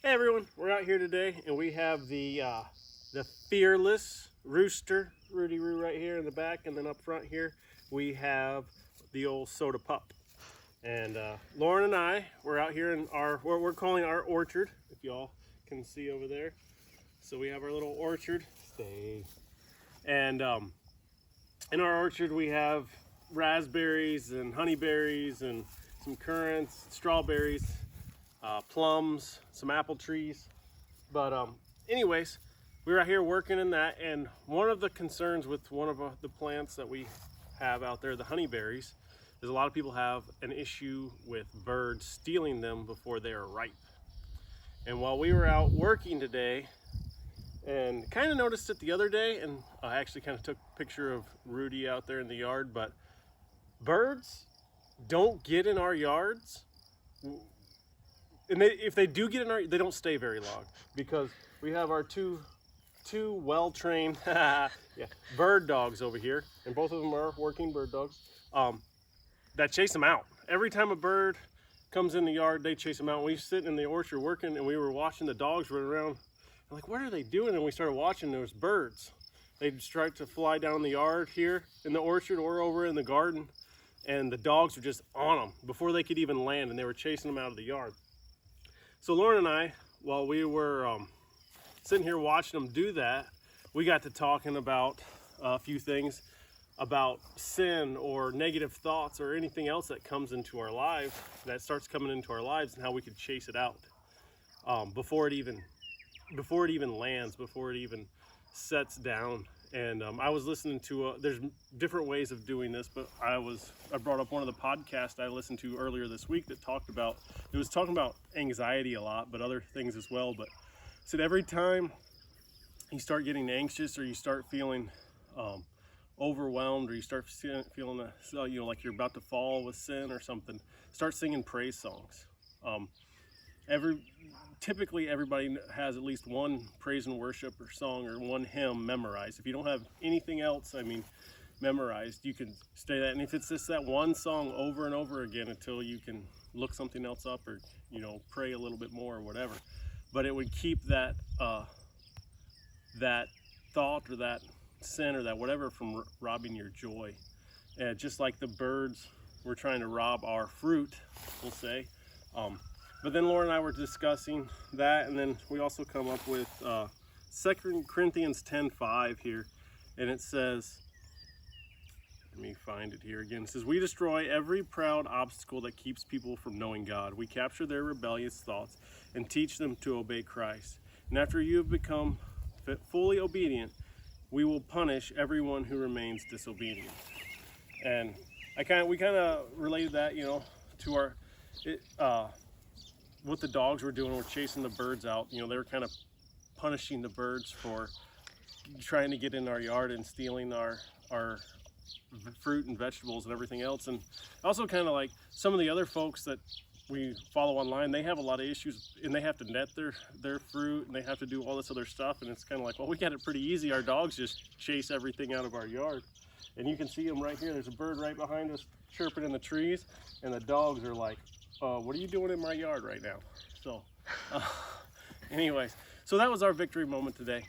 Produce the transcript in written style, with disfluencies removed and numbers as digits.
Hey everyone, we're out here today and we have the fearless rooster, Rudy Roo, right here in the back, and then up front here we have the old soda pup. And Lauren and I, we're out here in what we're calling our orchard, if y'all can see over there. So we have our little orchard. Stay. And in our orchard we have raspberries and honeyberries and some currants, strawberries, plums, some apple trees. But anyways, we're out here working in that, and one of the concerns with one of the plants that we have out there, the honeyberries, is a lot of people have an issue with birds stealing them before they are ripe. And while we were out working today, and kind of noticed it the other day, and I actually kind of took a picture of Rudy out there in the yard, but birds don't get in our yards. And if they do get in our, they don't stay very long, because we have our two well-trained bird dogs over here, and both of them are working bird dogs, that chase them out. Every time a bird comes in the yard, they chase them out. We sit in the orchard working, and we were watching the dogs run around. I'm like, what are they doing? And we started watching. There was birds. They'd start to fly down the yard here in the orchard or over in the garden, and the dogs were just on them before they could even land, and they were chasing them out of the yard. So Lauren and I, while we were sitting here watching them do that, we got to talking about a few things about sin or negative thoughts or anything else that comes into our lives, that starts coming into our lives, and how we could chase it out before it even lands, before it even sets down. And I was listening to there's different ways of doing this, but I brought up one of the podcasts I listened to earlier this week that was talking about anxiety a lot, but other things as well. But said every time you start getting anxious, or you start feeling overwhelmed, or you start feeling like you're about to fall with sin or something, start singing praise songs. Typically everybody has at least one praise and worship or song or one hymn memorized. If you don't have anything else, memorized, you can stay that. And if it's just that one song over and over again until you can look something else up, or pray a little bit more or whatever, but it would keep that that thought or that sin or that whatever from robbing your joy. And just like the birds were trying to rob our fruit, we'll say. But then Lauren and I were discussing that, and then we also come up with 2 Corinthians 10:5 here, and it says, let me find it here again. It says, we destroy every proud obstacle that keeps people from knowing God. We capture their rebellious thoughts and teach them to obey Christ. And after you have become fully obedient, we will punish everyone who remains disobedient. And we kind of related that, to our what the dogs were doing, were chasing the birds out. They were kind of punishing the birds for trying to get in our yard and stealing our fruit and vegetables and everything else. And also kind of like some of the other folks that we follow online, they have a lot of issues, and they have to net their fruit, and they have to do all this other stuff. And it's kind of like, well, we got it pretty easy. Our dogs just chase everything out of our yard. And you can see them right here. There's a bird right behind us chirping in the trees, and the dogs are like, what are you doing in my yard right now? So anyways, so that was our victory moment today.